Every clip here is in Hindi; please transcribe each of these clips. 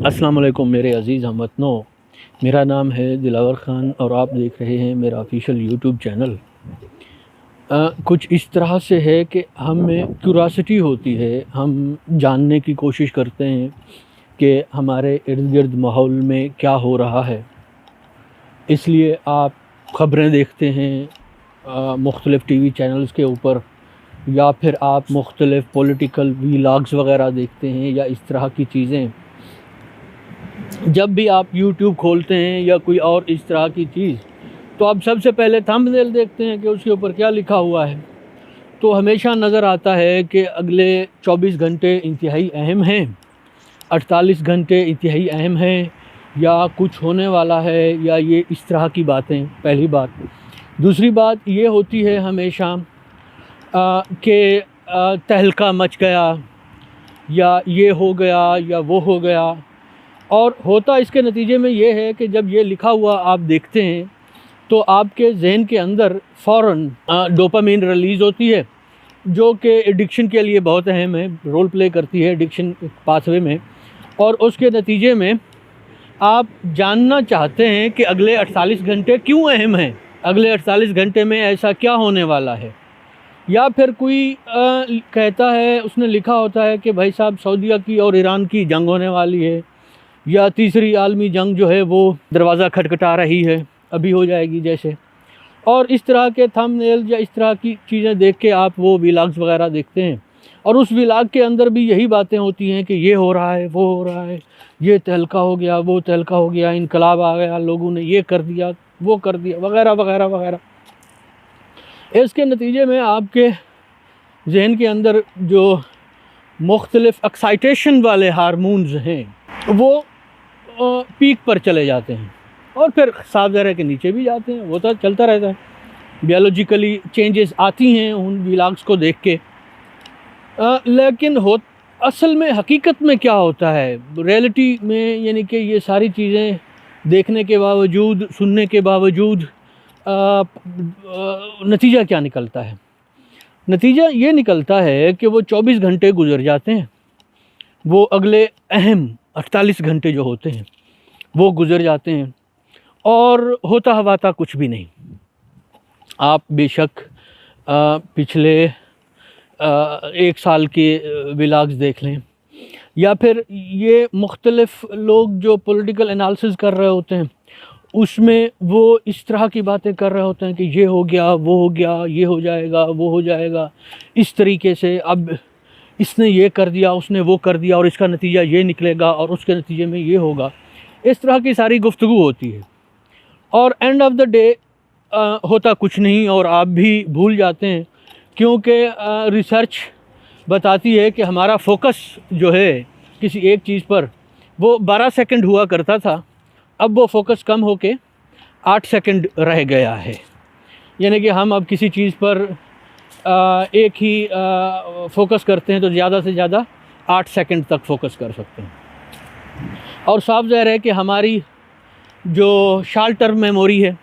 अस्सलाम वालेकुम मेरे अज़ीज़ हमवतनों। मेरा नाम है दिलावर ख़ान और आप देख रहे हैं मेरा ऑफिशियल यूट्यूब चैनल। कुछ इस तरह से है कि हमें क्यूरासिटी होती है, हम जानने की कोशिश करते हैं कि हमारे इर्द गिर्द माहौल में क्या हो रहा है। इसलिए आप ख़बरें देखते हैं मुख्तलिफ़ टीवी चैनल्स के ऊपर, या फिर आप मुख्तलिफ़ पॉलिटिकल व्लॉग्स वग़ैरह देखते हैं या इस तरह की चीज़ें। जब भी आप यूट्यूब खोलते हैं या कोई और इस तरह की चीज़, तो आप सबसे पहले थंबनेल देखते हैं कि उसके ऊपर क्या लिखा हुआ है। तो हमेशा नज़र आता है कि अगले 24 घंटे इंतहाई अहम हैं, 48 घंटे इंतहाई अहम हैं, या कुछ होने वाला है, या ये इस तरह की बातें। पहली बात। दूसरी बात ये होती है हमेशा कि तहलका मच गया, या ये हो गया या वो हो गया। और होता इसके नतीजे में ये है कि जब ये लिखा हुआ आप देखते हैं तो आपके जहन के अंदर फ़ौरन डोपामिन रिलीज़ होती है, जो कि एडिक्शन के लिए बहुत अहम है, रोल प्ले करती है एडिक्शन पाथवे में। और उसके नतीजे में आप जानना चाहते हैं कि अगले 48 घंटे क्यों अहम हैं, अगले 48 घंटे में ऐसा क्या होने वाला है। या फिर कोई कहता है, उसने लिखा होता है कि भाई साहब सऊदीया की और ईरान की जंग होने वाली है, या तीसरी आलमी जंग जो है वो दरवाज़ा खटखटा रही है, अभी हो जाएगी जैसे। और इस तरह के थंबनेल या इस तरह की चीज़ें देख के आप वो व्लॉग्स वगैरह देखते हैं, और उस व्लॉग के अंदर भी यही बातें होती हैं कि ये हो रहा है, वो हो रहा है, ये तहलका हो गया, वो तहलका हो गया, इनकलाब आ गया, लोगों ने ये कर दिया, वो कर दिया, वगैरह वगैरह वगैरह। इसके नतीजे में आपके जहन के अंदर जो मुख्तलिफ़ एक्साइटेशन वाले हार्मोन्स हैं वो पीक पर चले जाते हैं, और फिर साफ ज़ाहिर है कि नीचे भी जाते हैं। वो तो चलता रहता है, बायोलॉजिकली चेंजेस आती हैं उन व्लॉग्स को देख के। लेकिन असल में हकीकत में क्या होता है रियलिटी में, यानी कि ये सारी चीज़ें देखने के बावजूद, सुनने के बावजूद नतीजा क्या निकलता है? नतीजा ये निकलता है कि वो 24 घंटे गुजर जाते हैं, वो अगले अहम 48 घंटे जो होते हैं वो गुजर जाते हैं, और होता हवाता कुछ भी नहीं। आप बेशक पिछले 1 साल के व्लॉग्स देख लें, या फिर ये मुख्तलिफ़ लोग जो पॉलिटिकल एनालिसिस कर रहे होते हैं उसमें वो इस तरह की बातें कर रहे होते हैं कि ये हो गया, वो हो गया, ये हो जाएगा, वो हो जाएगा, इस तरीके से अब इसने ये कर दिया, उसने वो कर दिया, और इसका नतीजा ये निकलेगा, और उसके नतीजे में ये होगा। इस तरह की सारी गुफ्तगू होती है, और एंड ऑफ द डे होता कुछ नहीं, और आप भी भूल जाते हैं, क्योंकि रिसर्च बताती है कि हमारा फोकस जो है किसी एक चीज़ पर, वो 12 सेकंड हुआ करता था, अब वो फोकस कम होके 8 सेकंड रह गया है। यानी कि हम अब किसी चीज़ पर एक ही फोकस करते हैं तो ज़्यादा से ज़्यादा 8 सेकंड तक फोकस कर सकते हैं। और साफ ज़ाहिर है कि हमारी जो शॉर्ट टर्म मेमोरी है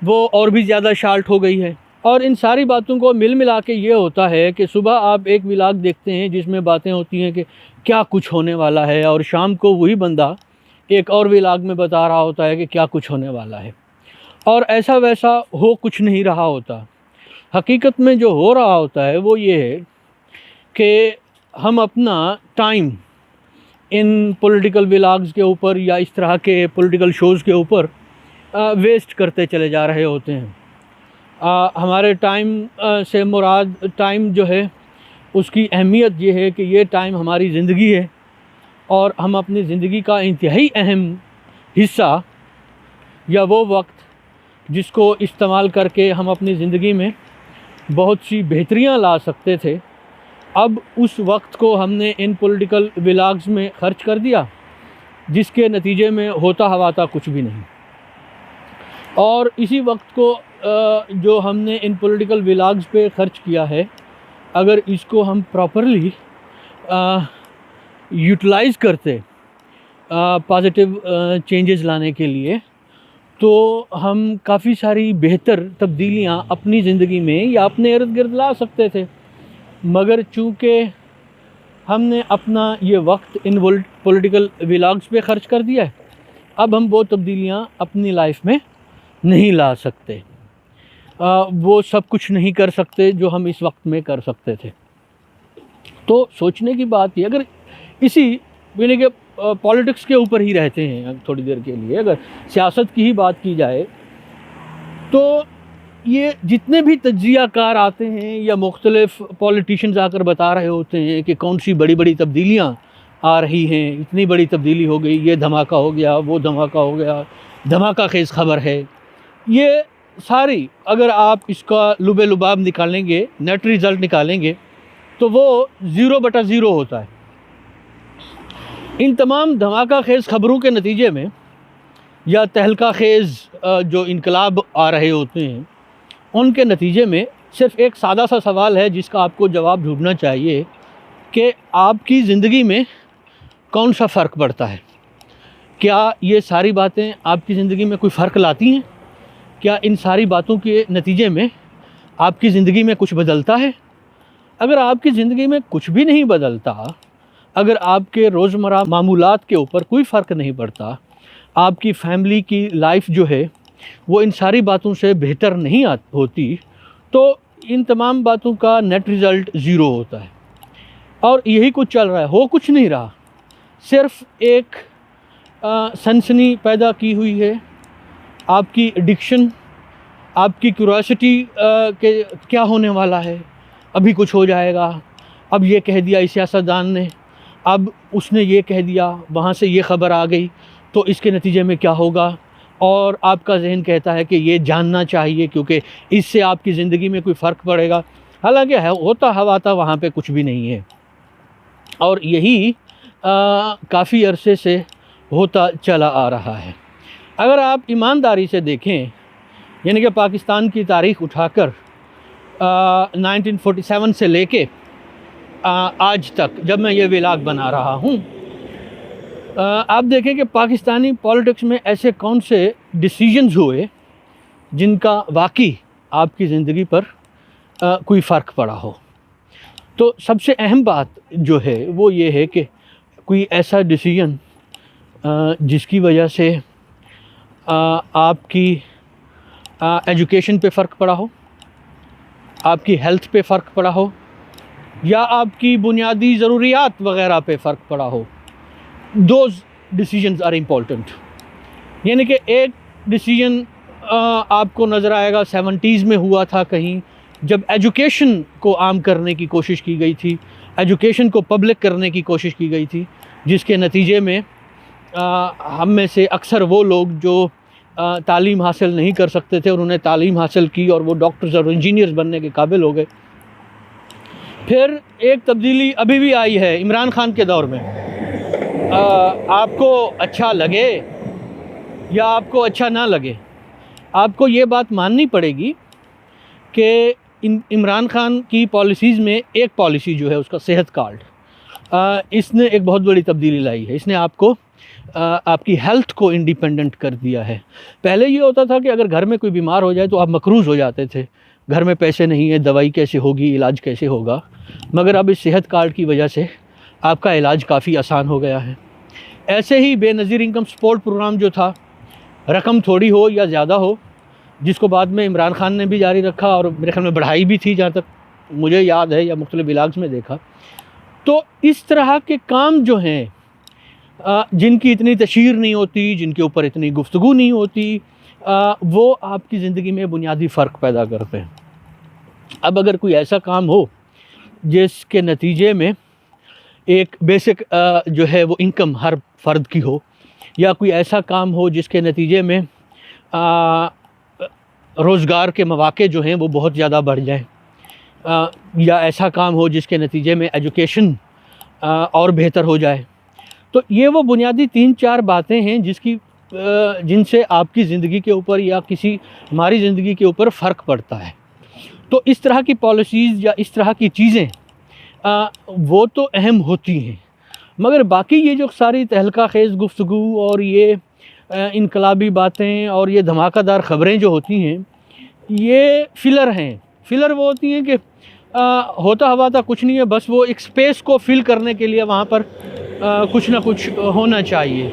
वो और भी ज़्यादा शॉर्ट हो गई है। और इन सारी बातों को मिला के ये होता है कि सुबह आप एक व्लॉग देखते हैं जिसमें बातें होती हैं कि क्या कुछ होने वाला है, और शाम को वही बंदा एक और व्लॉग में बता रहा होता है कि क्या कुछ होने वाला है, और ऐसा वैसा हो कुछ नहीं रहा होता। हकीकत में जो हो रहा होता है वो ये है कि हम अपना टाइम इन पॉलिटिकल व्लॉग्स के ऊपर या इस तरह के पॉलिटिकल शोज़ के ऊपर वेस्ट करते चले जा रहे होते हैं। हमारे टाइम से मुराद टाइम जो है उसकी अहमियत ये है कि ये टाइम हमारी ज़िंदगी है, और हम अपनी ज़िंदगी का इंतहाई अहम हिस्सा, या वो वक्त जिसको इस्तेमाल करके हम अपनी ज़िंदगी में बहुत सी बेहतरियाँ ला सकते थे, अब उस वक्त को हमने इन पॉलिटिकल व्लॉग्स में ख़र्च कर दिया, जिसके नतीजे में होता हवाता कुछ भी नहीं। और इसी वक्त को जो हमने इन पॉलिटिकल व्लॉग्स पे ख़र्च किया है, अगर इसको हम प्रॉपरली यूटिलाइज़ करते पॉजिटिव चेंजेस लाने के लिए, तो हम काफ़ी सारी बेहतर तब्दीलियाँ अपनी ज़िंदगी में या अपने इर्द गिर्द ला सकते थे। मगर चूँकि हमने अपना ये वक्त इन पॉलिटिकल व्लॉग्स पे ख़र्च कर दिया है। अब हम वो तब्दीलियाँ अपनी लाइफ में नहीं ला सकते, वो सब कुछ नहीं कर सकते जो हम इस वक्त में कर सकते थे। तो सोचने की बात ये, अगर इसी यानी कि पॉलिटिक्स के ऊपर ही रहते हैं थोड़ी देर के लिए, अगर सियासत की ही बात की जाए, तो ये जितने भी तज्ज़ियाकार आते हैं या मुख्तलिफ पॉलिटिशियंस आकर बता रहे होते हैं कि कौन सी बड़ी बड़ी तब्दीलियाँ आ रही हैं, इतनी बड़ी तब्दीली हो गई, ये धमाका हो गया, वो धमाका हो गया, धमाका खेज़ ख़बर है, ये सारी अगर आप इसका लुबे लुबाब निकालेंगे, नेट रिज़ल्ट निकालेंगे, तो वो 0/0 होता है। इन तमाम धमाका खेज़ ख़बरों के नतीजे में या तहलका खेज़ जो इनकलाब आ रहे होते हैं, उनके नतीजे में सिर्फ़ एक सादा सा सवाल है जिसका आपको जवाब ढूंढना चाहिए कि आपकी ज़िंदगी में कौन सा फ़र्क पड़ता है। क्या ये सारी बातें आपकी ज़िंदगी में कोई फ़र्क लाती हैं? क्या इन सारी बातों के नतीजे में आपकी ज़िंदगी में कुछ बदलता है? अगर आपकी ज़िंदगी में कुछ भी नहीं बदलता, अगर आपके रोज़मर्रा मामूलात के ऊपर कोई फ़र्क नहीं पड़ता, आपकी फ़ैमिली की लाइफ जो है वो इन सारी बातों से बेहतर नहीं होती, तो इन तमाम बातों का नेट रिज़ल्ट 0 होता है। और यही कुछ चल रहा है, हो कुछ नहीं रहा, सिर्फ़ एक सनसनी पैदा की हुई है, आपकी एडिक्शन, आपकी क्यूरोसिटी के क्या होने वाला है, अभी कुछ हो जाएगा, अब ये कह दिया इस सियासतदान ने, अब उसने ये कह दिया, वहाँ से ये ख़बर आ गई, तो इसके नतीजे में क्या होगा, और आपका जहन कहता है कि ये जानना चाहिए क्योंकि इससे आपकी ज़िंदगी में कोई फ़र्क पड़ेगा। हालांकि होता हवाता वहाँ पे कुछ भी नहीं है, और यही काफ़ी अरसे से होता चला आ रहा है। अगर आप ईमानदारी से देखें, यानी कि पाकिस्तान की तारीख़ उठाकर 1947 से लेके आज तक जब मैं ये व्लॉग बना रहा हूँ, आप देखें कि पाकिस्तानी पॉलिटिक्स में ऐसे कौन से डिसीजंस हुए जिनका वाकई आपकी ज़िंदगी पर कोई फ़र्क पड़ा हो। तो सबसे अहम बात जो है वो ये है कि कोई ऐसा डिसीजन जिसकी वजह से आपकी एजुकेशन पे फ़र्क पड़ा हो, आपकी हेल्थ पे फ़र्क पड़ा हो, या आपकी बुनियादी ज़रूरियात वग़ैरह पे फ़र्क पड़ा हो। Those decisions are important. यानी कि एक डिसीजन आपको नज़र आएगा 70s में हुआ था कहीं, जब एजुकेशन को आम करने की कोशिश की गई थी, एजुकेशन को पब्लिक करने की कोशिश की गई थी, जिसके नतीजे में हम में से अक्सर वो लोग जो तालीम हासिल नहीं कर सकते थे, उन्होंने तालीम हासिल की और वो डॉक्टर्स और इंजीनियर्स बनने के काबिल हो गए। फिर एक तब्दीली अभी भी आई है इमरान खान के दौर में। आपको अच्छा लगे या आपको अच्छा ना लगे, आपको ये बात माननी पड़ेगी कि इमरान खान की पॉलिसीज़ में एक पॉलिसी जो है उसका सेहत कार्ड, इसने एक बहुत बड़ी तब्दीली लाई है। इसने आपको आपकी हेल्थ को इंडिपेंडेंट कर दिया है। पहले ये होता था कि अगर घर में कोई बीमार हो जाए तो आप मकरूज़ हो जाते थे, घर में पैसे नहीं है, दवाई कैसे होगी, इलाज कैसे होगा। मगर अब इस सेहत कार्ड की वजह से आपका इलाज काफ़ी आसान हो गया है। ऐसे ही बेनज़ीर इनकम सपोर्ट प्रोग्राम जो था, रकम थोड़ी हो या ज़्यादा हो, जिसको बाद में इमरान खान ने भी जारी रखा और मेरे ख्याल में बढ़ाई भी थी, जहाँ तक मुझे याद है या मुख्तलिफ व्लॉग्स में देखा। तो इस तरह के काम जो हैं जिनकी इतनी तशहीर नहीं होती, जिनके ऊपर इतनी गुफ्तगू नहीं होती, वो आपकी ज़िंदगी में बुनियादी फ़र्क पैदा करते हैं। अब अगर कोई ऐसा काम हो जिसके नतीजे में एक बेसिक जो है वो इनकम हर फ़र्द की हो, या कोई ऐसा काम हो जिसके नतीजे में रोज़गार के मौक़े जो हैं वो बहुत ज़्यादा बढ़ जाएँ, या ऐसा काम हो जिसके नतीजे में एजुकेशन और बेहतर हो जाए, तो ये वो बुनियादी 3-4 बातें हैं जिनसे आपकी ज़िंदगी के ऊपर या हमारी ज़िंदगी के ऊपर फ़र्क पड़ता है। तो इस तरह की पॉलिसीज़ या इस तरह की चीज़ें वो तो अहम होती हैं, मगर बाकी ये जो सारी तहलका खेज़ गुफ्तगू और ये इनकलाबी बातें और ये धमाकेदार ख़बरें जो होती हैं, ये फ़िलर हैं। फ़िलर वो होती हैं कि होता हवा था कुछ नहीं है, बस वो एक स्पेस को फिल करने के लिए वहाँ पर कुछ ना कुछ होना चाहिए।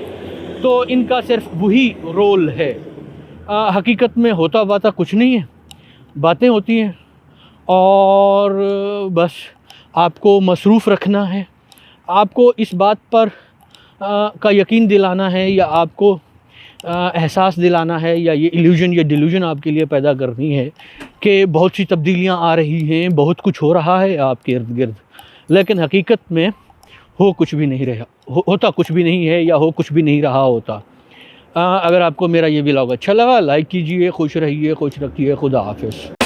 तो इनका सिर्फ वही रोल है। हकीकत में होता हुआ था कुछ नहीं है, बातें होती हैं और बस आपको मसरूफ़ रखना है, आपको इस बात पर का यकीन दिलाना है या आपको एहसास दिलाना है या ये इल्यूज़न या डिल्यूज़न आपके लिए पैदा करनी है कि बहुत सी तब्दीलियाँ आ रही हैं, बहुत कुछ हो रहा है आपके इर्द-गिर्द, लेकिन हकीकत में हो कुछ भी नहीं रहा, होता कुछ भी नहीं है या हो कुछ भी नहीं रहा होता। अगर आपको मेरा ये व्लॉग अच्छा लगा लाइक कीजिए, खुश रहिए, खुश रखिए, खुदा हाफ़िज़।